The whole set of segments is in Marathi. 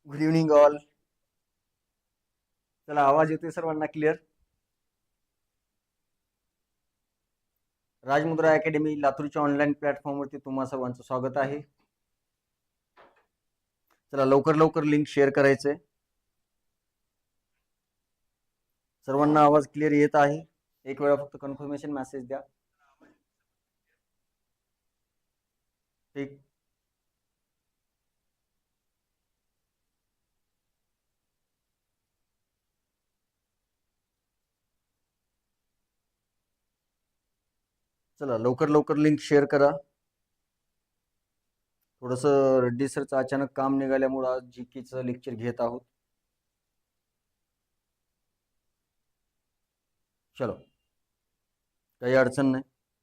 Good evening all. चला, आवाज येतोय सर्वांना क्लिअर? राजमुद्रा अकॅडमी लातूरच्या ऑनलाईन प्लॅटफॉर्मवरती तुम्हा सर्वांचं स्वागत आहे. चला, लवकर लवकर लिंक शेअर करायचंय. सर्वांना आवाज क्लिअर येत आहे? एक वेळा फक्त कन्फर्मेशन मेसेज द्या. ठीक. चला, लवकर लवकर लिंक शेअर करा. थोडस रेड्डी सरचं अचानक काम निघाल्यामुळे आज जीकेचं लेक्चर घेत आहोत. चलो, काही अडचण नाही.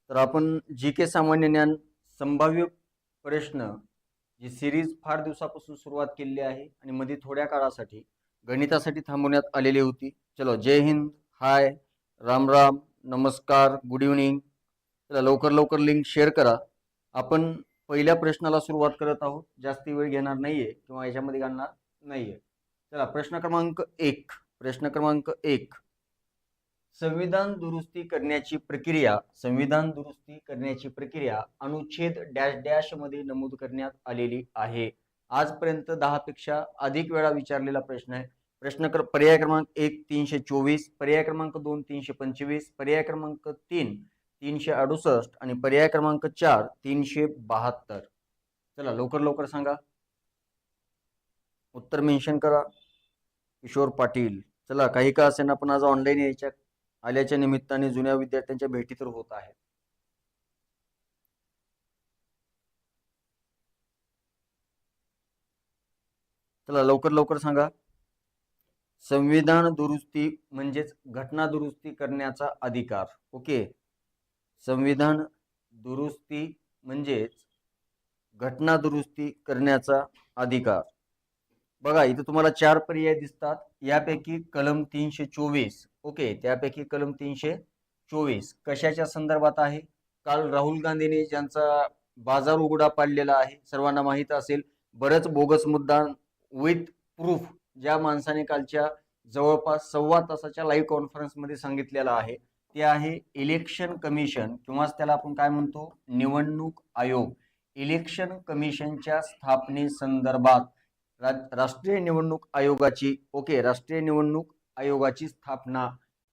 तर आपण जीके सामान्य ज्ञान संभाव्य प्रश्न जी सिरीज फार दिवसापासून सुरुवात केलेली आहे आणि मध्ये थोड्या काळासाठी गणितासाठी थांबवण्यात आलेली होती. चलो, जय हिंद, हाय, राम राम, नमस्कार, गुड इव्हनिंग. चला, लवकर लवकर लिंक शेअर करा. आपण पहिल्या प्रश्नाला सुरुवात करत आहोत. जास्ती वेळ घेणार नाहीये किंवा याच्यामध्ये घालणार नाहीये. चला, प्रश्न क्रमांक 1. प्रश्न क्रमांक 1. संविधान दुरुस्ती करण्याची प्रक्रिया अनुच्छेद डॅश डॅश मध्ये नमूद करण्यात आलेली आहे. आजपर्यंत 10 पेक्षा अधिक वेळा विचारलेला प्रश्न आहे. पर्याय क्रमांक 1 324, पर्याय क्रमांक 2 325, पर्याय क्रमांक 3 368 आणि पर्याय क्रमांक 4 372. चला, लवकर लवकर सांगा. उत्तर मेन्शन करा. किशोर पाटील. चला, काही का असेना पण आज ऑनलाईन आल्याच्या निमित्ताने जुन्या विद्यार्थ्यांच्या भेटी तर होत आहेत. चला, लवकर लवकर सांगा. संविधान दुरुस्ती म्हणजेच घटना दुरुस्ती करण्याचा अधिकार. ओके, संविधान दुरुस्ती म्हणजेच घटना दुरुस्ती करण्याचा अधिकार. बघा, इथे तुम्हाला 4 पर्याय दिसतात. यापैकी कलम 324. ओके, त्यापैकी कलम 324 कशाच्या संदर्भात आहे? काल राहुल गांधींनी ज्यांचा बाजार उघडा पाडलेला आहे, सर्वांना माहित असेल, बरेच बोगस मुद्दा विथ प्रूफ ज्या माणसाने कालच्या जवळपास 1.25 तासाच्या लाईव्ह कॉन्फरन्स मध्ये सांगितलेला आहे, ते आहे इलेक्शन कमिशन किंवा त्याला आपण काय म्हणतो, निवडणूक आयोग. इलेक्शन कमिशनच्या स्थापनेसंदर्भात राष्ट्रीय निवडणूक आयोगाची स्थापना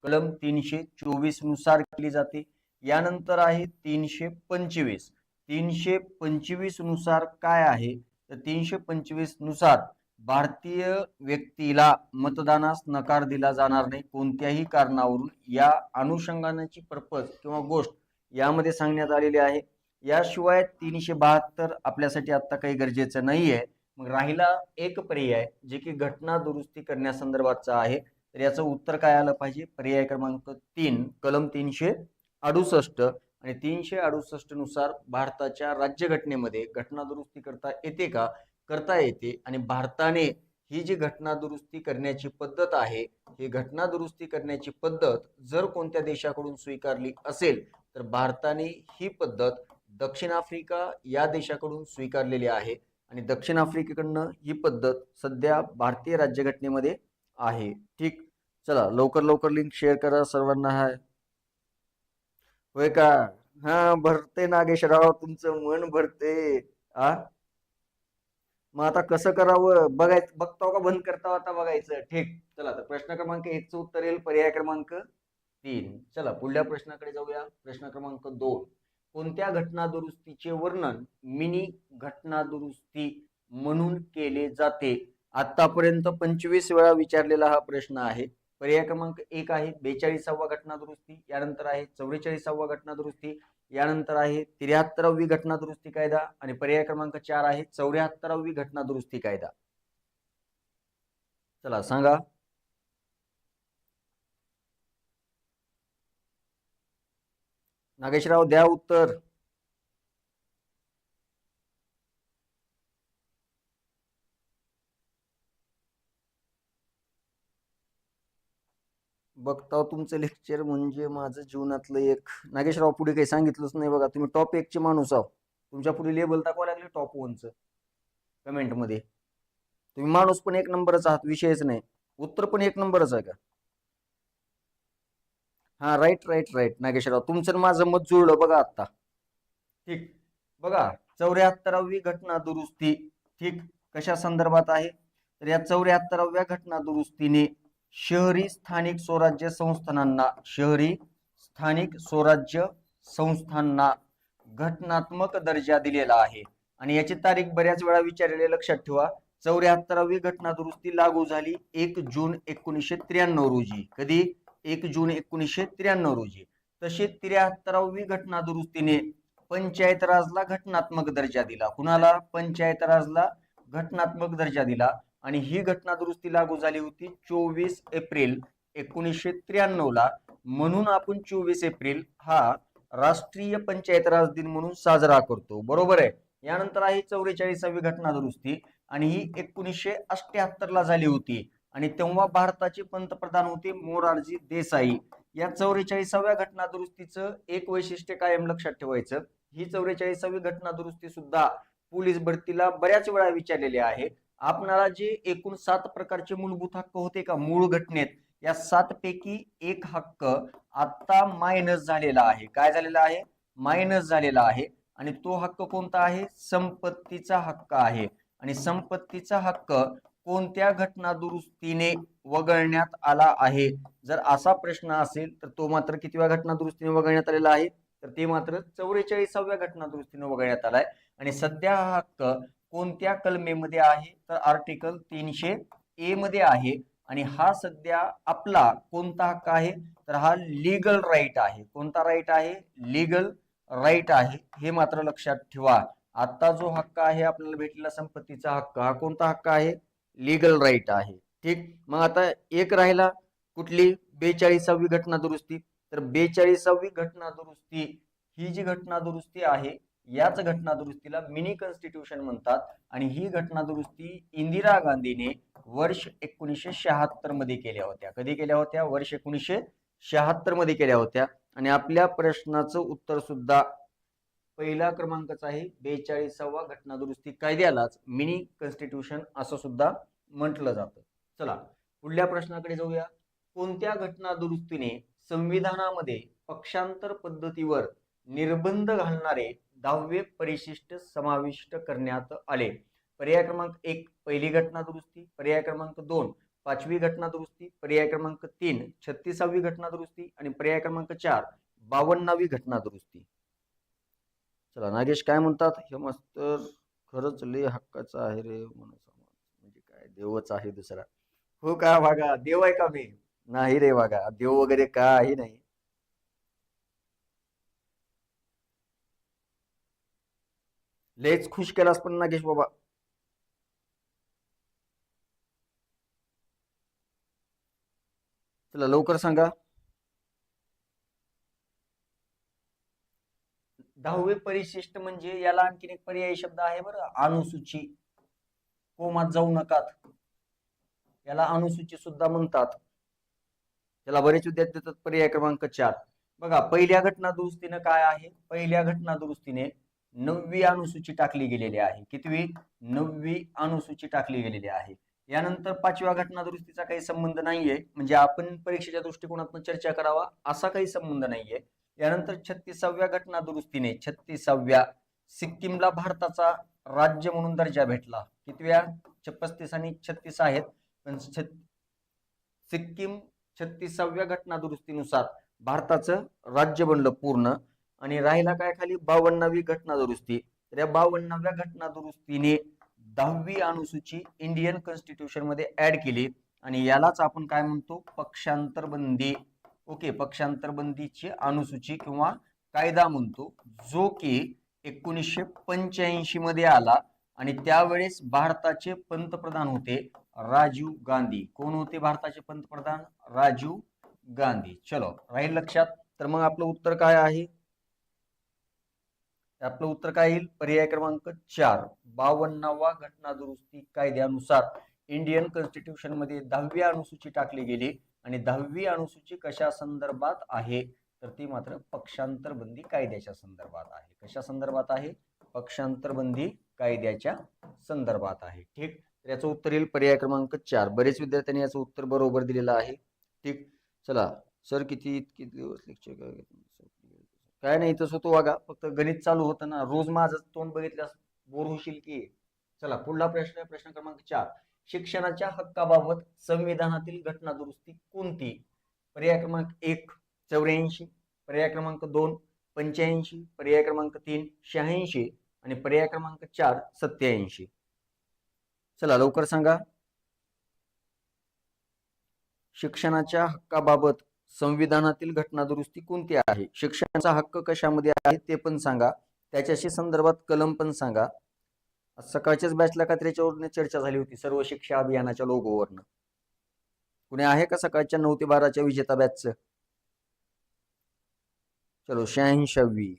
कलम 324 नुसार केली जाते. यानंतर आहे 325. 325 नुसार काय आहे तर 325 नुसार भारतीय व्यक्तीला मतदानास नकार दिला जाणार नाही कोणत्याही कारणावरून. या अनुषंगानेची पर्पज किंवा गोष्ट यामध्ये सांगण्यात आलेली आहे. याशिवाय 372 आपल्यासाठी आता काही गरजेचं नाहीये. मग राहिला एक पर्याय जे की घटना दुरुस्ती करण्यासंदर्भातचा आहे. तर याचं उत्तर काय आलं पाहिजे? पर्याय क्रमांक 3 कलम 368. आणि 368 नुसार भारताच्या राज्यघटनेमध्ये घटना दुरुस्ती करता येते का? करता येते. आणि भारताने ही जी घटना दुरुस्ती करण्याची पद्धत आहे, ही घटना दुरुस्ती करण्याची पद्धत जर कोणत्या देशाकडून स्वीकारली असेल तर भारताने ही पद्धत दक्षिण आफ्रिका या देशाकडून स्वीकारलेली आहे. आणि दक्षिण आफ्रिकेकडनं ही पद्धत सध्या भारतीय राज्यघटनेमध्ये आहे. ठीक. चला, लवकर लवकर लिंक शेअर करा सर्वांना. हाय, होय का? हा, भरते नागेशराव, तुमचं मन भरते. आ मग आता कसं करावं बघायचं, बघताव का बंद करताव आता बघायचं? ठीक. चला, तर प्रश्न क्रमांक 1 चं उत्तर येईल पर्याय क्रमांक 3. चला, पुढल्या प्रश्नाकडे जाऊया. प्रश्न क्रमांक 2. कोणत्या घटना दुरुस्तीचे वर्णन मिनी घटना दुरुस्ती म्हणून केले जाते? आतापर्यंत 25 वेळा विचारलेला हा प्रश्न आहे. पर्याय क्रमांक 1 आहे 42वा घटना दुरुस्ती, यानंतर आहे 44वा घटना दुरुस्ती, यानंतर आहे 73वी घटना दुरुस्ती कायदा आणि पर्याय क्रमांक 4 आहे 74वी घटना दुरुस्ती कायदा. चला सांगा. नागेशराव द्या उत्तर. बघता तुमचं लेक्चर म्हणजे माझं जीवनातलं एक. नागेशराव पुढे काही सांगितलंच नाही बघा. तुम्ही टॉप 1 चे माणूस आहो. तुमच्या पुढे लेबल दाखवा लागले टॉप 1 चं कमेंट मध्ये. तुम्ही माणूस पण एक नंबरच आहात, विषयच नाही. उत्तर पण एक नंबरच आहे का? हा, राईट राईट राईट नागेशराव, तुमचं आणि माझं मत जुळलं बघा आता. ठीक. बघा, 74वी घटना दुरुस्ती, ठीक, कशा संदर्भात आहे? तर या 74व्या घटना दुरुस्तीने शहरी स्थानिक स्वराज्य संस्थानांना घटनात्मक दर्जा दिलेला आहे. आणि याची तारीख बऱ्याच वेळा विचारलेली, लक्षात ठेवा. 74वी घटना दुरुस्ती लागू झाली 1 जून 1993 रोजी. कधी? 1 जून 1993 रोजी. तशी 73वी घटना दुरुस्तीने पंचायत राजला घटनात्मक दर्जा दिला. कुणाला? पंचायत राजला घटनात्मक दर्जा दिला. आणि ही घटना दुरुस्ती लागू झाली होती 24 एप्रिल 1993 ला. म्हणून आपण 24 एप्रिल हा राष्ट्रीय पंचायत राज दिन म्हणून साजरा करतो. बरोबर आहे. यानंतर आहे 44वी घटना दुरुस्ती, आणि ही 1978 ला झाली होती. आणि तेव्हा भारताचे पंतप्रधान होते मोरारजी देसाई. या 44व्या घटना दुरुस्तीचं एक वैशिष्ट्य कायम लक्षात ठेवायचं. ही 44वी घटना दुरुस्ती सुद्धा पोलीस भरतीला बऱ्याच वेळा विचारलेली आहे. आपणाला जे एकूण 7 प्रकारचे मूलभूत हक्क होते का मूळ घटनेत, या 7 पैकी एक हक्क आता मायनस झालेला आहे. काय झालेला आहे? मायनस झालेला आहे. आणि तो हक्क कोणता आहे? संपत्तीचा हक्क आहे. आणि संपत्तीचा हक्क कोणत्या घटना दुरुस्तीने वगळण्यात आला आहे? जर असा प्रश्न असेल तर तो मात्र कितव्या घटना दुरुस्तीने वगळण्यात आलेला आहे? तर ते मात्र 44व्या घटना दुरुस्तीने वगळण्यात आलाय. आणि सध्या हा हक्क कोणत्या कलमेमध्ये आहे? तर आर्टिकल 300A मध्ये आहे. आणि हा सध्या आपला कोणता हक्क आहे? तर हा लीगल राईट आहे. कोणता राईट आहे? लीगल राईट आहे. हे मात्र लक्षात ठेवा. आता जो हक्क आहे आपल्याला भेटलेला संपत्तीचा हक्क, हा कोणता हक्क आहे? लीगल राईट आहे. ठीक. मग आता एक राहिला, कुठली? 42वी घटना दुरुस्ती. तर 42वी घटना दुरुस्ती ही जी घटना दुरुस्ती आहे, याच घटना दुरुस्तीला मिनी कॉन्स्टिट्यूशन म्हणतात. आणि ही घटना दुरुस्ती इंदिरा गांधीने वर्ष 1976 मध्ये केल्या होत्या. कधी केल्या होत्या? वर्ष 1976 मध्ये केल्या होत्या. आणि आपल्या प्रश्नाचं उत्तर सुद्धा पहिला क्रमांकाचा आहे. 42वा घटना दुरुस्ती कायद्यालाच मिनी कॉन्स्टिट्यूशन असं सुद्धा म्हटलं जातं. चला पुढल्या प्रश्नाकडे जाऊया. कोणत्या घटना दुरुस्तीने संविधानामध्ये पक्षांतर पद्धतीवर निर्बंध घालणारे 10वे परिशिष्ट समाविष्ट करण्यात आले? पर्याय क्रमांक 1 पहिली घटना दुरुस्ती, पर्याय क्रमांक 2 5वी घटना दुरुस्ती, पर्याय क्रमांक 3 36वी घटना दुरुस्ती, आणि पर्याय क्रमांक 4 52वी घटना दुरुस्ती. चला नागेश काय म्हणतात? हे मास्तर खरंच लय हक्काचं आहे रे म्हणून समाज, म्हणजे काय देवच आहे दुसरा? हो का वागा? देव आहे का मी? नाही रे वागा, देव वगैरे काही नाही. लयच खुश केलास पण नागेश बाबा. चला लवकर सांगा. 10वे परिशिष्ट म्हणजे याला आणखीन एक पर्यायी शब्द आहे बरं, अनुसूची. कोमात जाऊ नकात, याला अनुसूची सुद्धा म्हणतात. त्याला बरेच विद्यार्थी देतात पर्याय क्रमांक 4. बघा पहिल्या घटना दुरुस्तीने काय आहे? पहिल्या घटना दुरुस्तीने 9वी अनुसूची टाकली गेलेली आहे. कितवी? 9वी अनुसूची टाकली गेलेली आहे. यानंतर 5व्या घटना दुरुस्तीचा काही संबंध नाहीये, म्हणजे आपण परीक्षेच्या दृष्टिकोनातून चर्चा करावा असा काही संबंध नाहीये. यानंतर 36व्या घटना दुरुस्तीने 36व्या सिक्कीमला भारताचा राज्य म्हणून दर्जा भेटला. कितव्या? 35 आणि 36 आहेत, पण सिक्कीम 36व्या घटना दुरुस्तीनुसार भारताचं राज्य बनलं पूर्ण. आणि राहिला काय खाली? 52वी घटना दुरुस्ती. तर या 52व्या घटना दुरुस्तीने 10वी अनुसूची इंडियन कॉन्स्टिट्यूशन मध्ये ऍड केली. आणि यालाच आपण काय म्हणतो? पक्षांतर बंदी. ओके, पक्षांतर बंदीची अनुसूची किंवा कायदा म्हणतो, जो की 1985 मध्ये आला. आणि त्यावेळेस भारताचे पंतप्रधान होते राजीव गांधी. कोण होते भारताचे पंतप्रधान? राजीव गांधी. चलो राहील लक्षात. तर मग आपलं उत्तर काय आहे? आपलं उत्तर काय येईल? पर्याय क्रमांक 4 52वा घटना दुरुस्ती कायद्यानुसार इंडियन कॉन्स्टिट्यूशन मध्ये 10वी अनुसूची टाकली गेली. आणि 10वी अनुसूची कशा संदर्भात आहे? तर ती मात्र पक्षांतर बंदी कायद्याच्या संदर्भात आहे. कशा संदर्भात आहे? पक्षांतर बंदी कायद्याच्या संदर्भात आहे. ठीक. तर याचं उत्तर येईल पर्याय क्रमांक 4. बरेच विद्यार्थ्यांनी याचं उत्तर बरोबर दिलेलं आहे. ठीक, चला सर किती दिवस लेक्चर काय नाही, तसं तो बघा, फक्त गणित चालू होतं ना, रोज माझं तोंड बघितल्यास बोर होशील की. चला पुढला प्रश्न, प्रश्न क्रमांक 4. शिक्षणाच्या हक्काबाबत संविधानातील घटना दुरुस्ती कोणती? पर्याय क्रमांक 1 84, पर्याय क्रमांक 2 85, पर्याय क्रमांक 3 86 आणि पर्याय क्रमांक 4 87. चला लवकर सांगा. शिक्षणाच्या हक्काबाबत संविधानातील घटना दुरुस्ती कोणती आहे? शिक्षणाचा हक्क कशामध्ये आहे ते पण सांगा, त्याच्याशी संदर्भात कलम पण सांगा. सकाळच्याच बॅचला का त्याच्यावरून चर्चा झाली होती सर्व शिक्षा अभियानाच्या लोगोवरनं. कुणी आहे का सकाळच्या 9 ते 12च्या विजेता बॅचचं? चलो 86.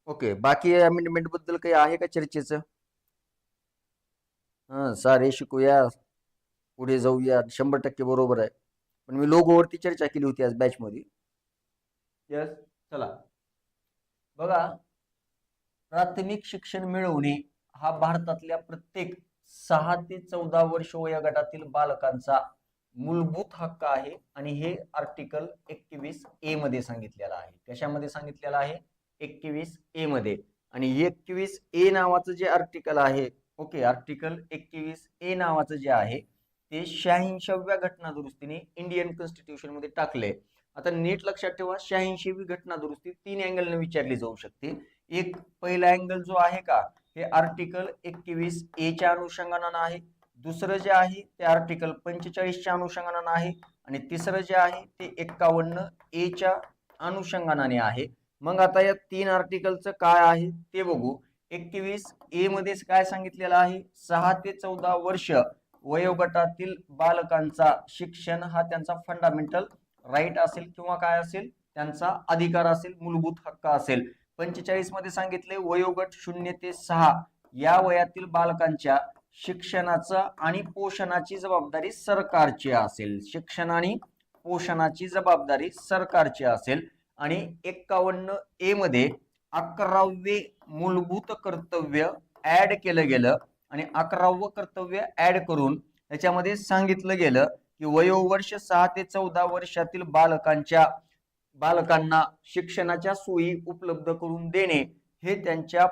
ओके, बाकी अमेंडमेंट बद्दल काही आहे का चर्चेचं? सारे शिकूया, पुढे जाऊया, 100% बरोबर आहे. पण मी लोगोवरती चर्चा केली होती आज बॅच मध्ये. यस, चला बघा, प्राथमिक शिक्षण मिळवणे हा भारतातल्या प्रत्येक 6 ते 14 वर्ष वयोगटातील बालकांचा मूलभूत हक्क आहे आणि हे आर्टिकल 21A मध्ये सांगितलेलं आहे. कशामध्ये सांगितलेलं आहे? 21A मध्ये. आणि 21A नावाचं जे आर्टिकल आहे, ओके, आर्टिकल 21A नावाचं जे आहे ते 86व्या घटना दुरुस्तीने इंडियन कॉन्स्टिट्यूशन मध्ये टाकले. आता नीट लक्षात ठेवा, 86वी घटना दुरुस्ती 3 अँगलने विचारली जाऊ शकते. एक पहिला अँगल जो आहे का, हे आर्टिकल 21A च्या अनुषंगाने आहे. दुसरं जे आहे ते आर्टिकल 45 च्या अनुषंगाने आहे आणि तिसरं जे आहे ते 51A च्या अनुषंगाने आहे. मग आता या 3 आर्टिकलचं काय आहे ते बघू. 21A मध्ये काय सांगितलेलं आहे? 6 ते 14 वर्ष वयोगटातील बालकांचा शिक्षण हा त्यांचा फंडामेंटल राईट असेल किंवा काय असेल, त्यांचा अधिकार असेल, मूलभूत हक्क असेल. 45 मध्ये सांगितले वयोगट 0 ते 6 या वयातील बालकांच्या शिक्षणाचा आणि पोषणाची जबाबदारी सरकारची असेल. शिक्षण आणि पोषणाची जबाबदारी सरकारची असेल. आणि 51A मध्ये 11वे मूलभूत कर्तव्य ऍड केलं गेलं आणि 11वं कर्तव्य ऍड करून त्याच्यामध्ये सांगितलं गेलं की वयोवर्ष 6 ते 14 वर्षातील बालकांना शिक्षणाच्या सोयी उपलब्ध करून देणे हे त्यांच्या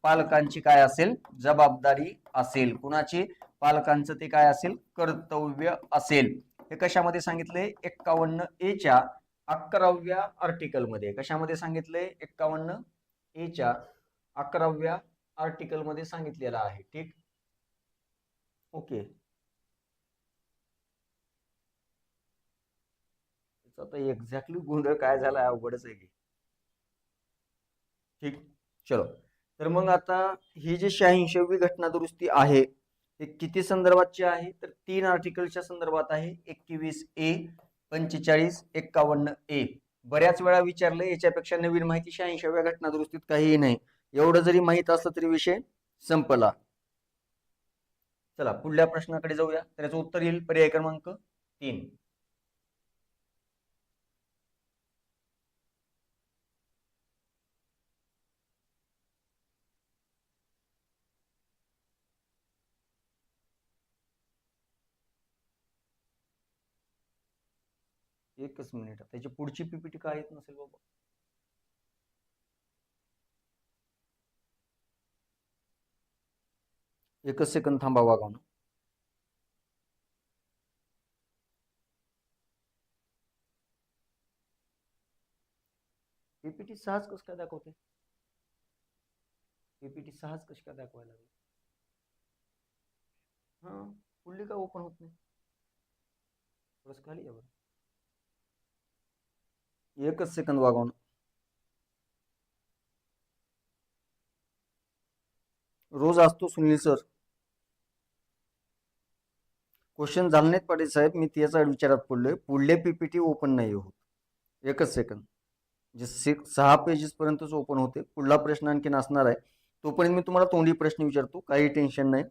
पालकांची काय असेल? जबाबदारी असेल. कुणाची? पालकांचं ते काय असेल? कर्तव्य असेल. हे कशामध्ये सांगितले? 51A च्या 11व्या आर्टिकल मध्ये. कशामध्ये सांगितले? 51A च्या 11व्या आर्टिकल मध्ये सांगितलेलं आहे. ठीक, ओके. आता एक्झॅक्टली गोंधळ काय झाला अवघडच आहे की. ठीक, चलो. तर मग आता ही जी 86वी घटना दुरुस्ती आहे हे किती संदर्भातची आहे? तर 3 आर्टिकलच्या संदर्भात आहे. 21A, 45, 51A. बऱ्याच वेळा विचारले, याच्यापेक्षा नवीन माहिती 86व्या घटना दुरुस्तीत काहीही नाही. एवढं जरी माहित असलं तरी विषय संपला. चला पुढल्या प्रश्नाकडे जाऊया. तर याचं उत्तर येईल पर्याय क्रमांक 3. एकच मिनिट, त्याची पुढची पीपीटी काय येत नसेल बाबा. एकच सेकंद थांबा वागा. पीपीटी सहज कसं काय दाखवते? पीपीटी सहज कशी काय दाखवायला लागली? हा, पुढली का ओपन होत नाही? थोडस खाली या बरं. एकच सेकंद वागवणं. रोज असतो सुनील सर. क्वेश्चन झाले नाहीत पाटील साहेब, मी त्याचा विचारात पडलोय. पुढले पीपीटी ओपन नाही होत. एकच सेकंद. जे 6 पेजेस पर्यंतच ओपन होते. पुढला प्रश्न आणखी असणार आहे, तोपर्यंत मी तुम्हाला तोंडी प्रश्न विचारतो, काही टेन्शन नाही.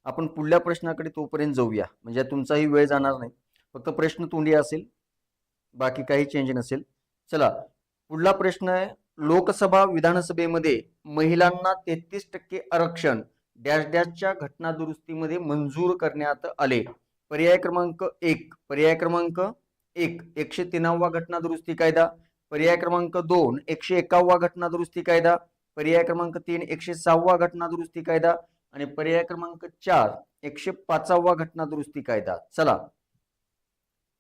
आपण पुढल्या प्रश्नाकडे तोपर्यंत जाऊया, म्हणजे तुमचाही वेळ जाणार नाही. फक्त प्रश्न तोंडी असेल, बाकी काही चेंज नसेल. चला पुढला प्रश्न आहे, लोकसभा विधानसभेमध्ये महिलांना 33% आरक्षण डॅश डॅशच्या घटना दुरुस्तीमध्ये मंजूर करण्यात आले. पर्याय क्रमांक 1, पर्याय क्रमांक 1 103वा घटना दुरुस्ती कायदा, पर्याय क्रमांक 2 101वा घटना दुरुस्ती कायदा, पर्याय क्रमांक 3 106वा घटना दुरुस्ती कायदा आणि पर्याय क्रमांक 4 105वा घटना दुरुस्ती कायदा. चला,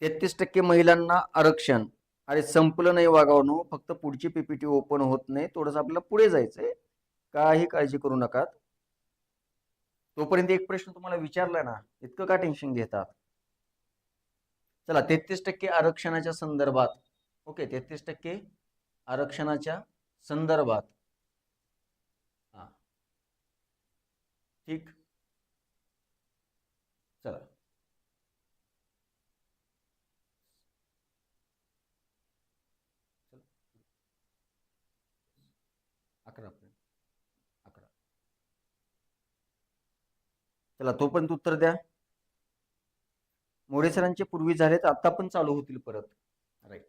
33% महिलांना आरक्षण. अरे संपलं नाही वागावनो, फक्त पुढची पीपीटी ओपन होत नाही, थोडंसं आपल्याला पुढे जायचंय, काही काळजी करू नका. तोपर्यंत एक प्रश्न तुम्हाला विचारला ना, इतकं का टेन्शन घेतात? चला, 33% आरक्षणाच्या संदर्भात, ओके, 33% आरक्षणाच्या संदर्भात, हा ठीक. चला, अकरा. चला, तोपर्यंत उत्तर द्या. मोरे सरांचे पूर्वी झालेत, आता पण चालू होतील परत. राईट.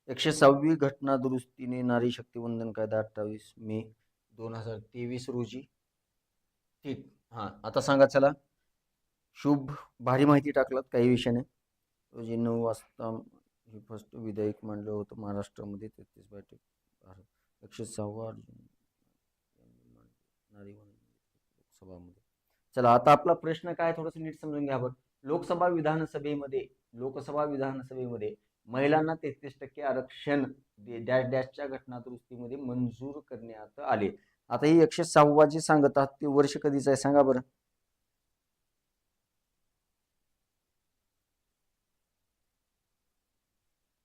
106वी घटना दुरुस्तीने नारी शक्ती वंदन कायदा 28 मे 2023 रोजी. ठीक. हा, आता सांगा. चला, शुभ, भारी माहिती टाकलात, काही विषय नाही. रोजी 9 वाजता हे फर्स्ट विधेयक मांडलं होतं महाराष्ट्रामध्ये 33 बैठक 106वा नारी लोकसभामध्ये. चला, आता आपला प्रश्न काय थोडंसं नीट समजून घ्या बरं. लोकसभा विधानसभेमध्ये महिलांना 33% आरक्षण डॅश डॅशच्या घटना दुरुस्तीमध्ये मंजूर करण्यात आले. आता ही 106वा जी सांगत आहात ते वर्ष कधीच आहे सांगा बरं.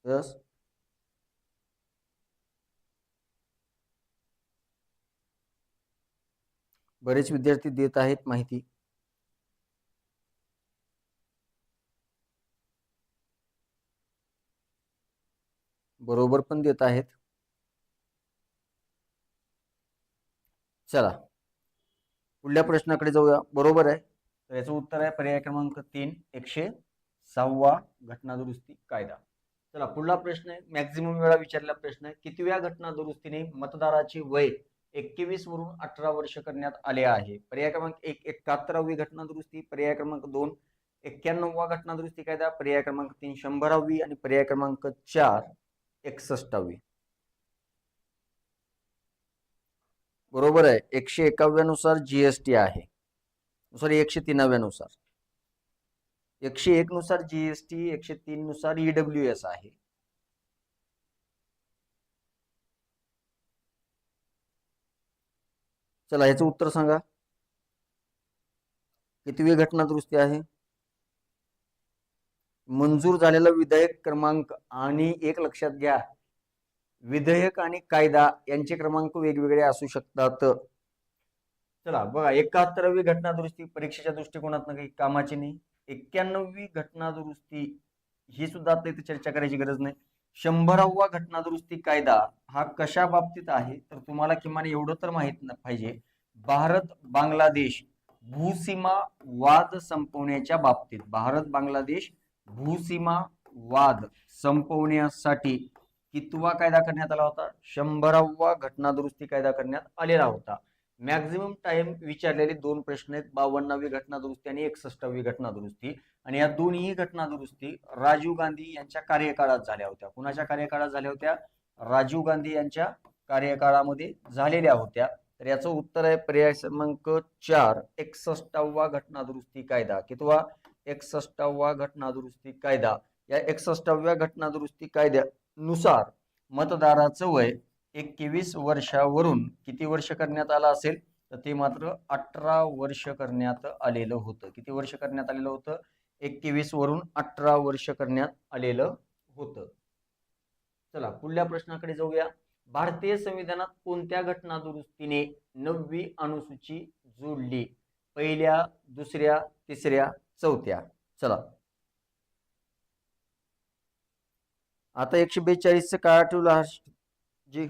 यस, बरेच विद्यार्थी देत आहेत माहिती. बरोबर पण देत आहेत. चला, पुढल्या प्रश्नाकडे जाऊया. बरोबर आहे, तर याचं उत्तर आहे पर्याय क्रमांक 3 106वा घटना दुरुस्ती कायदा. चला, पुढला प्रश्न आहे, मॅक्झिमम वेळा विचारलेला प्रश्न आहे. कितव्या घटना दुरुस्तीने मतदाराचे वय 21 वरून 18 वर्ष करण्यात आले आहे? पर्याय क्रमांक 1 71वी घटना दुरुस्ती, पर्याय क्रमांक 2 91वा घटना दुरुस्ती कायदा, पर्याय क्रमांक 3 100वी आणि पर्याय क्रमांक 4 61वी. बरोबर आहे, 101व्या नुसार जीएसटी आहे. सॉरी, 103व्या नुसार, 101 नुसार जीएसटी, 103 नुसार ईडब्ल्यूएस आहे. चला, ह्याचं उत्तर सांगा. कितवी घटना दुरुस्ती आहे? मंजूर झालेला विधेयक क्रमांक, आणि एक लक्षात घ्या, विधेयक आणि कायदा यांचे क्रमांक वेगवेगळे असू शकतात. चला बघा, 71वी घटना दुरुस्ती परीक्षेच्या दृष्टिकोनातून काही कामाची नाही. 91वी घटना दुरुस्ती ही सुद्धा आता इथे चर्चा करायची गरज नाही. 100वा घटना दुरुस्ती कायदा हा कशा बाबतीत आहे, तर तुम्हाला किमान एवढं तर माहित पाहिजे, भारत बांगलादेश भूसीमा वाद संपवण्याच्या बाबतीत, भारत बांगलादेश भूसीमा वाद संपवण्यासाठी कितवा कायदा करण्यात आला होता? 100वा घटना दुरुस्ती कायदा करण्यात आलेला होता. मॅक्झिमम टाइम विचारलेले दोन प्रश्न आहेत, 52वी घटना दुरुस्ती आणि 61वी घटना दुरुस्ती. आणि या दोन्ही घटना दुरुस्ती राजीव गांधी यांच्या कार्यकाळात झाल्या होत्या. कुणाच्या कार्यकाळात झाल्या होत्या? राजीव गांधी यांच्या कार्यकाळामध्ये झालेल्या होत्या. तर याचं उत्तर आहे पर्याय क्रमांक 4 61वा घटना दुरुस्ती कायदा. कितवा? 61वा घटना दुरुस्ती कायदा. या 61व्या घटना दुरुस्ती कायद्यानुसार मतदाराचं वय 21 वर्षावरून किती वर्ष करण्यात आलं असेल, तर ते मात्र 18 वर्ष करण्यात आलेलं होतं. किती वर्ष करण्यात आलेलं होतं? 21 वरून 18 वर्ष करण्यात आलेलं होतं. चला, पुढल्या प्रश्नाकडे जाऊया. भारतीय संविधानात कोणत्या घटना दुरुस्तीने 9वी अनुसूची जोडली? पहिल्या, दुसऱ्या, तिसऱ्या, चौथ्या? चला, आता 142 काय आठवलं जी?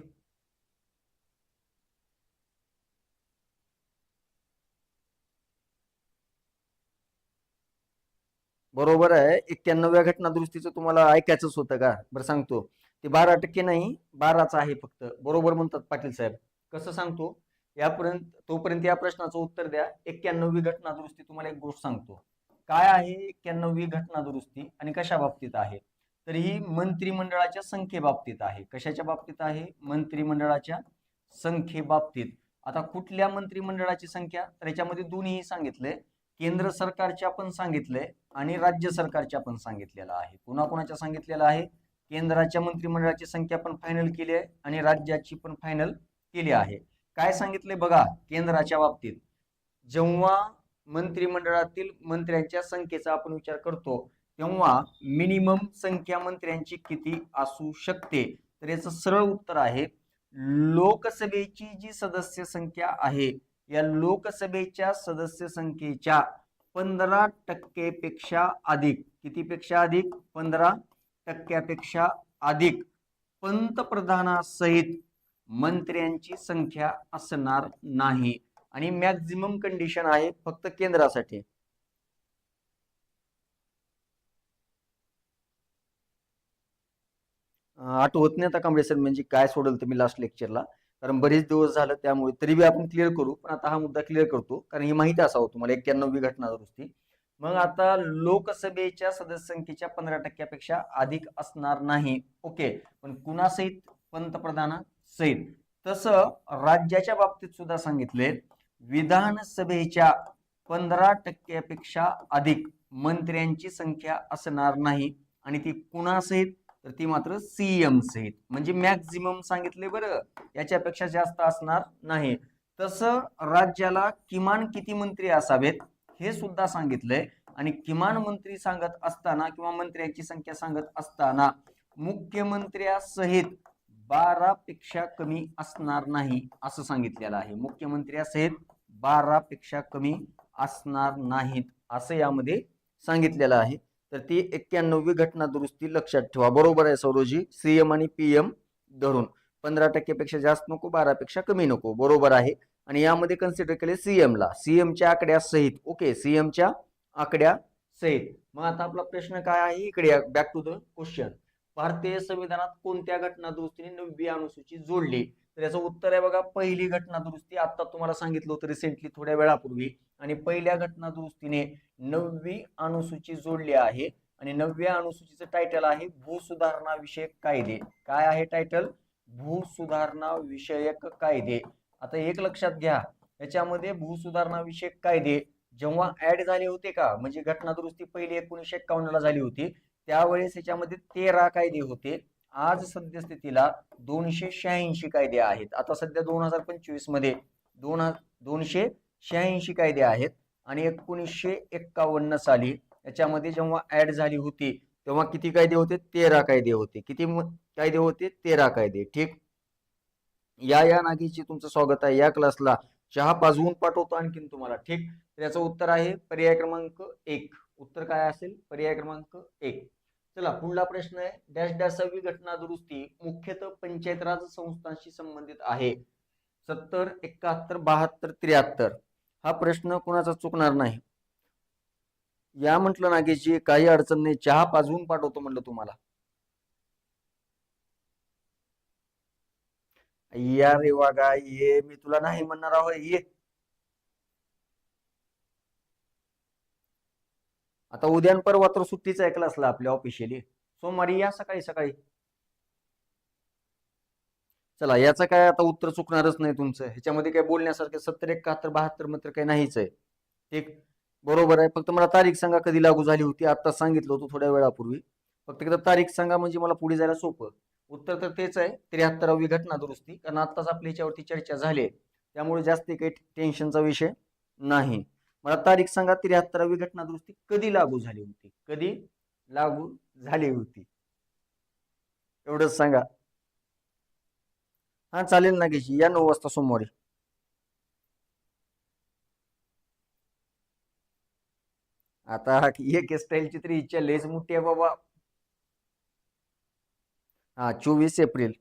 बरोबर आहे. 91व्या घटना दुरुस्तीचं तुम्हाला ऐकायचंच होतं का? बरं सांगतो. ते 12% नाही, 12च आहे फक्त. बरोबर म्हणतात पाटील साहेब. कसं सांगतो? यापर्यंत तोपर्यंत या प्रश्नाचं उत्तर द्या. 91वी घटना दुरुस्ती तुम्हाला एक गोष्ट सांगतो. काय आहे 91वी घटना दुरुस्ती आणि कशा बाबतीत आहे? तर ही मंत्रिमंडळाच्या संख्येबाबतीत आहे. कशाच्या बाबतीत आहे? मंत्रिमंडळाच्या संख्येबाबतीत. आता कुठल्या मंत्रिमंडळाची संख्या? तर याच्यामध्ये दोन्हीही सांगितले. केंद्र सरकारच्या पण सांगितलंय आणि राज्य सरकारच्या पण सांगितलेलं आहे. कुणाकुणाच्या सांगितलेलं आहे? केंद्राच्या मंत्रिमंडळाची संख्या पण फायनल केली आहे आणि राज्याची पण फायनल केली आहे. काय सांगितलंय बघा, केंद्राच्या बाबतीत जेव्हा मंत्रिमंडळातील मंत्र्यांच्या संख्येचा आपण विचार करतो तेव्हा मिनिमम संख्या मंत्र्यांची किती असू शकते? तर याचं सरळ उत्तर आहे, लोकसभेची जी सदस्य संख्या आहे या लोकसभेच्या सदस्य संख्येच्या 15% पेक्षा अधिक, कितीपेक्षा अधिक? 15% अधिक पंतप्रधानासहित मंत्र्यांची संख्या असणार नाही. आणि मॅक्झिमम कंडिशन आहे फक्त केंद्रासाठी. आठवत नाही आता कांबळे सर म्हणजे काय सोडलं तुम्ही लास्ट लेक्चरला, कारण बरेच दिवस झालं त्यामुळे. तरी बी आपण क्लिअर करू, पण आता हा मुद्दा क्लिअर करतो कारण ही माहिती असावं तुम्हाला. 91वी घटना दुरुस्ती. मग आता लोकसभेच्या सदस्य संख्येच्या 15%पेक्षा अधिक असणार नाही. ओके, पण कुणासहित? पंतप्रधानासहित. तसं राज्याच्या बाबतीत सुद्धा सांगितले, विधानसभेच्या 15%पेक्षा अधिक मंत्र्यांची संख्या असणार नाही. आणि ती कुणासहित? तर ती मात्र सीएम सहित. म्हणजे मॅक्झिमम सांगितले बरं, याच्यापेक्षा जास्त असणार नाही. तसं राज्याला किमान किती मंत्री असावेत हे सुद्धा सांगितलंय. आणि किमान मंत्री सांगत असताना किंवा मंत्र्यांची संख्या सांगत असताना मुख्यमंत्र्यासहित 12 पेक्षा कमी असणार नाही असं सांगितलेलं आहे. मुख्यमंत्र्यासहित 12 पेक्षा कमी असणार नाहीत असं यामध्ये सांगितलेलं आहे. तर ती 91वी घटना दुरुस्ती लक्षात ठेवा. बरोबर आहे सौरवजी. सीएम आणि पीएम धरून 15%पेक्षा जास्त नको, 12 पेक्षा कमी नको. बरोबर आहे. आणि यामध्ये कन्सिडर केले सीएमला, सीएमच्या आकड्या सहित. ओके, सीएमच्या आकड्या सहित. मग आता आपला प्रश्न काय आहे, इकडे बॅक टू द क्वेश्चन. भारतीय संविधानात कोणत्या घटना दुरुस्तीने 9वी अनुसूची जोडली? तर याचं उत्तर आहे बघा, पहिली घटना दुरुस्ती. आता तुम्हाला सांगितलं होतं रिसेंटली थोड्या वेळापूर्वी. आणि पहिल्या घटना दुरुस्तीने 9वी अनुसूची जोडली आहे. आणि 9व्या अनुसूचीचं टायटल आहे भूसुधारणा विषयक कायदे. काय आहे टायटल? भूसुधारणा विषयक कायदे. आता एक लक्षात घ्या, याच्यामध्ये भूसुधारणा विषयक कायदे जेव्हा ऍड झाले होते का, म्हणजे घटना दुरुस्ती पहिली 1951ला झाली होती, त्यावेळेस याच्यामध्ये 13 कायदे होते. आज सद्यस्थितीला 286 कायदे आहेत. आता सध्या 2025 मध्ये 286 कायदे आहेत. आणि 1951 साली याच्यामध्ये जेव्हा ऍड झाली होती तेव्हा किती कायदे होते? 13 कायदे होते. किती कायदे होते? 13 कायदे. ठीक. या नागीची तुमचं स्वागत आहे या क्लासला. चहा पाजवून पाठवतो आणखीन तुम्हाला. ठीक. तर याचं उत्तर आहे पर्याय क्रमांक 1. उत्तर काय असेल? पर्याय क्रमांक 1. चला पुढला प्रश्न आहे, डॅश डॅशवी घटना दुरुस्ती मुख्यतः पंचायत राज संस्थांशी संबंधित आहे. 70, 71, 72, 73. हा प्रश्न कुणाचा चुकणार नाही. या म्हटलं नागेशजी, काही अडचण नाही, चहा पाजवून पाठवतो म्हटलं तुम्हाला. या रे वागा ये, मी तुला नाही म्हणणार आहो ये. आता उद्या परवा तर सुट्टीचा आहे क्लासला आपल्या ऑफिशियली. सोमवारी या सकाळी सकाळी. चला, याचं काय आता उत्तर चुकणारच नाही तुमचं. ह्याच्यामध्ये काय बोलण्यासारखे 70, 71, 72 मात्र काही नाहीच आहे. ठीक. बरोबर आहे. फक्त मला तारीख सांगा कधी लागू झाली होती. आता सांगितलं होतं थोड्या वेळापूर्वी. फक्त एकदा तारीख सांगा म्हणजे मला पुढे जायला सोपं. उत्तर तर तेच आहे, 73वी घटना दुरुस्ती. कारण आत्ताच आपल्या ह्याच्यावरती चर्चा झाली आहे, त्यामुळे जास्त काही टेन्शनचा विषय नाही. मला तारीख सांगा, 73वी घटना दुरुस्ती कधी लागू झाली होती? कधी लागू झाली होती एवढंच सांगा. हा चालेल नागेशजी, या 9 वाजता सोमवारी. आता एक स्टाईलची तरी इच्छा लेस मोठी आहे बाबा. हा 24 एप्रिल.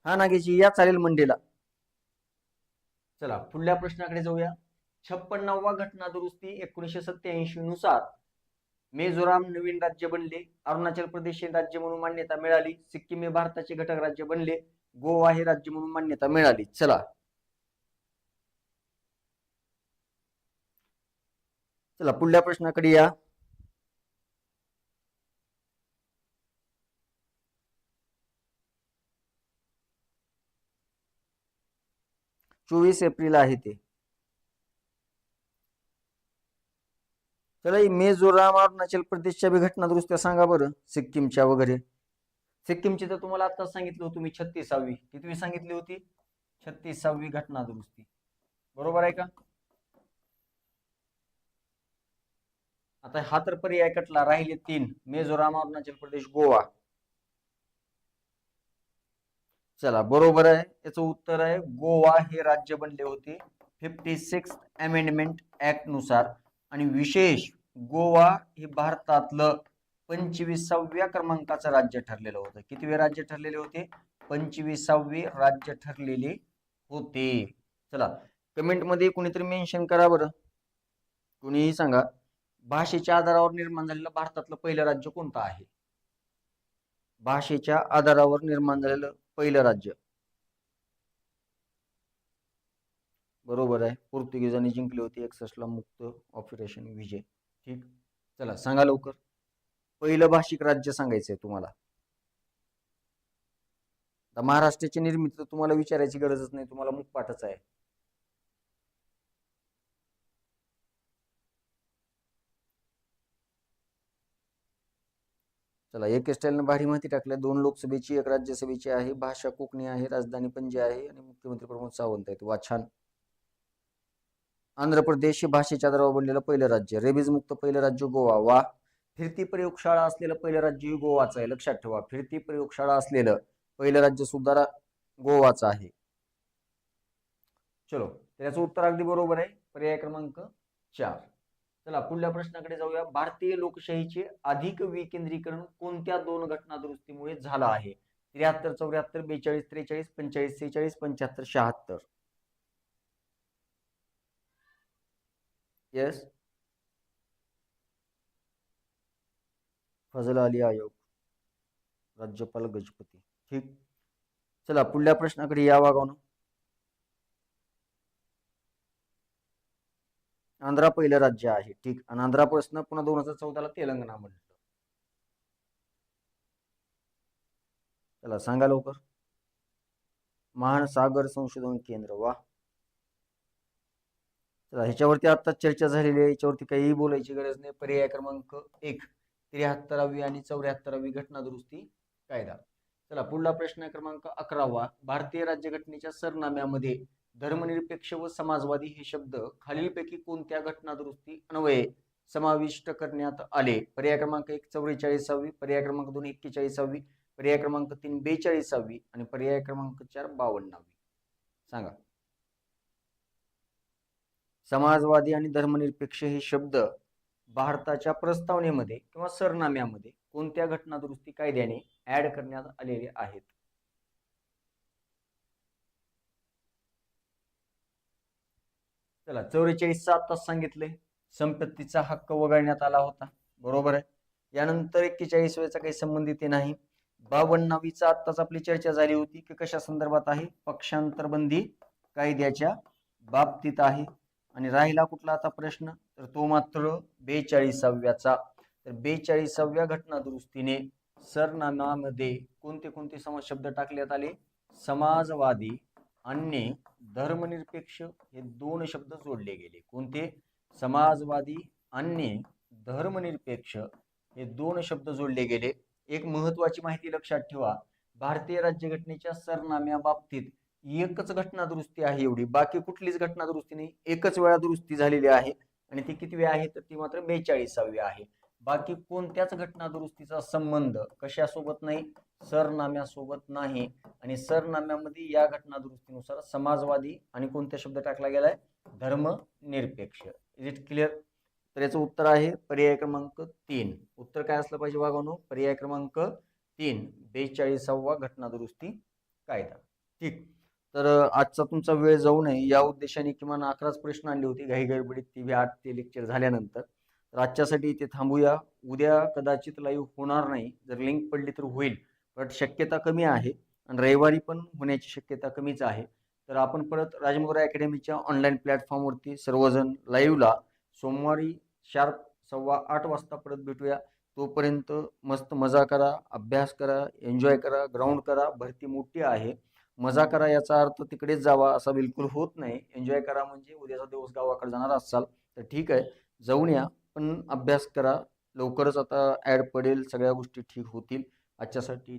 हा नागेशजी या, चालेल मंडेला. चला पुढल्या प्रश्नाकडे जाऊया. 56वा घटना दुरुस्ती 1987 नुसार मिझोराम नवीन राज्य बनले, अरुणाचल प्रदेश हे राज्य म्हणून मान्यता मिळाली, सिक्कीम हे भारताचे घटक राज्य बनले, गोवा हे राज्य म्हणून मान्यता मिळाली. चला पुढल्या प्रश्नाकडे या. एप्रिल आहे ते. चला मिझोराम अरुणाचल प्रदेशच्या बी घटना दुरुस्त्या सांगा बरं, सिक्कीमच्या वगैरे. सिक्कीमची तर तुम्हाला आताच सांगितलं होतं मी, 36वी. कितवी सांगितली होती? 36वी घटना दुरुस्ती. बरोबर आहे का? आता हा तर पर्याय कटला, राहिले 3, मिझोराम अरुणाचल प्रदेश गोवा. चला बरोबर आहे, याचं उत्तर आहे गोवा हे राज्य बनले होते 56 अमेंडमेंट ऍक्ट नुसार. आणि विशेष गोवा हे भारतातलं 25व्या क्रमांकाचं राज्य ठरलेलं होतं. कितवे राज्य ठरलेले होते? 25वे राज्य ठरलेले होते. चला कमेंट मध्ये कोणीतरी मेन्शन करा बरं, कोणीही सांगा, भाषेच्या आधारावर निर्माण झालेलं भारतातलं पहिलं राज्य कोणतं आहे? भाषेच्या आधारावर निर्माण झालेलं पहिलं राज्य. बरोबर आहे, पोर्तुगीजांनी जिंकली होती 61 ला मुक्त ऑपरेशन विजय. ठीक, चला सांगा लवकर, पहिलं भाषिक राज्य सांगायचंय तुम्हाला. आता महाराष्ट्राची निर्मिती तुम्हाला विचारायची गरजच नाही, तुम्हाला मुखपाठच आहे. चला एक स्टाईलने भारी माहिती टाकल्या. 2 लोकसभेची 1 राज्यसभेची आहे, भाषा कोकणी आहे, राजधानी पणजी आहे आणि मुख्यमंत्री प्रमोद सावंत आहेत. वा छान. आंध्र प्रदेश हे भाषेच्या आधारावर बनलेलं पहिलं राज्य. रेबीज मुक्त पहिलं राज्य गोवा. वा. फिरती प्रयोगशाळा असलेलं पहिलं राज्य गोवाचं आहे, लक्षात ठेवा. फिरती प्रयोगशाळा असलेलं पहिलं राज्य सुद्धा गोवाचं आहे. चलो त्याचं उत्तर अगदी बरोबर आहे, पर्याय क्रमांक 4. चला पुढल्या प्रश्नाकडे जाऊया. भारतीय लोकशाहीचे अधिक विकेंद्रीकरण कोणत्या 2 घटना दुरुस्तीमुळे झालं आहे? 73 74, 42 43, 45 46, 75 76. येस, फजल अली आयोग, राज्यपाल गजपती. ठीक, चला पुढल्या प्रश्नाकडे या वागावनं. आंध्रा पहिलं राज्य आहे. ठीक, आणि आंध्रापासून पुन्हा 2014 ला तेलंगणा म्हणलं. चला सांगा लवकर. महासागर संशोधन केंद्र. वा. चला ह्याच्यावरती आता चर्चा झालेली आहे, याच्यावरती काही बोलायची गरज नाही. पर्याय क्रमांक 1, 73वी आणि 74वी घटना दुरुस्ती कायदा. चला पुढला प्रश्न क्रमांक 11वा. भारतीय राज्यघटनेच्या सरनाम्यामध्ये धर्मनिरपेक्ष व समाजवादी हे शब्द खालीलपैकी कोणत्या घटना दुरुस्ती अन्वये समाविष्ट करण्यात आले? पर्याय क्रमांक 1 44वी, पर्याय क्रमांक 2 41वी, पर्याय क्रमांक 3 42वी आणि पर्याय क्रमांक 4 52वी. सांगा. समाजवादी आणि धर्मनिरपेक्ष हे शब्द भारताच्या प्रस्तावनेमध्ये किंवा सरनाम्यामध्ये कोणत्या घटना दुरुस्ती कायद्याने ऍड करण्यात आलेले आहेत? चला 44चा आताच सांगितले, संपत्तीचा हक्क वगळण्यात आला होता. बरोबर आहे. यानंतर 41वेचा काही संबंधित नाही. 52वीचा आताच आपली चर्चा झाली होती की कशा संदर्भात आहे? पक्षांतरबंदी कायद्याच्या बाबतीत आहे. आणि राहिला कुठला आता प्रश्न, तर तो मात्र 42व्याचा. तर 42व्या घटना दुरुस्तीने सरनाम्यामध्ये कोणते कोणते शब्द टाकण्यात आले? समाजवादी आणि धर्मनिरपेक्ष हे 2 शब्द जोडले गेले. कोणते? समाजवादी आणि धर्मनिरपेक्ष हे 2 शब्द जोडले गेले. एक महत्वाची माहिती लक्षात ठेवा, भारतीय राज्यघटनेच्या सरनाम्या बाबतीत एकच घटना दुरुस्ती आहे एवढी, बाकी कुठलीच घटना दुरुस्ती नाही. एकच वेळा दुरुस्ती झालेली आहे आणि ती किती आहे? तर ती मात्र 42वी आहे. बाकी कोणत्याच घटना दुरुस्तीचा संबंध कशासोबत नाही? सरनाम्यासोबत नाही. आणि सरनाम्यामध्ये या घटना दुरुस्तीनुसार समाजवादी आणि कोणता शब्द टाकला गेलाय? धर्मनिरपेक्ष. Is it clear? तर याचं उत्तर आहे पर्याय क्रमांक 3. उत्तर काय असलं पाहिजे वागानो? पर्याय क्रमांक 3, 42वा घटना दुरुस्ती कायदा. ठीक, तर आजचा तुमचा वेळ जाऊ नये या उद्देशाने किमान 11च प्रश्न आणले होते घाई गडबडीत, ती 8 ते लेक्चर झाल्यानंतर. तर आजच्यासाठी इथे थांबूया. उद्या कदाचित लाईव्ह होणार नाही, जर लिंक पडली तर होईल, बट शक्यता कमी आहे आणि रविवारी पण होण्याची शक्यता कमीच आहे. तर आपण परत राजमुद्रा अकॅडमीच्या ऑनलाईन प्लॅटफॉर्मवरती सर्वजण लाईव्हला सोमवारी शार्प 8:15 वाजता परत भेटूया. तोपर्यंत मस्त मजा करा, अभ्यास करा, एन्जॉय करा, ग्राउंड करा. भरती मोठी आहे, मजा करा याचा अर्थ तिकडेच जावा असा बिलकुल होत नाही. एन्जॉय करा म्हणजे उद्याचा दिवस गावाकडे जाणार असाल तर ठीक आहे, जाऊन या, पण अभ्यास करा. लवकरच आता ॲड पडेल, सगळ्या गोष्टी ठीक होतील. आजच्यासाठी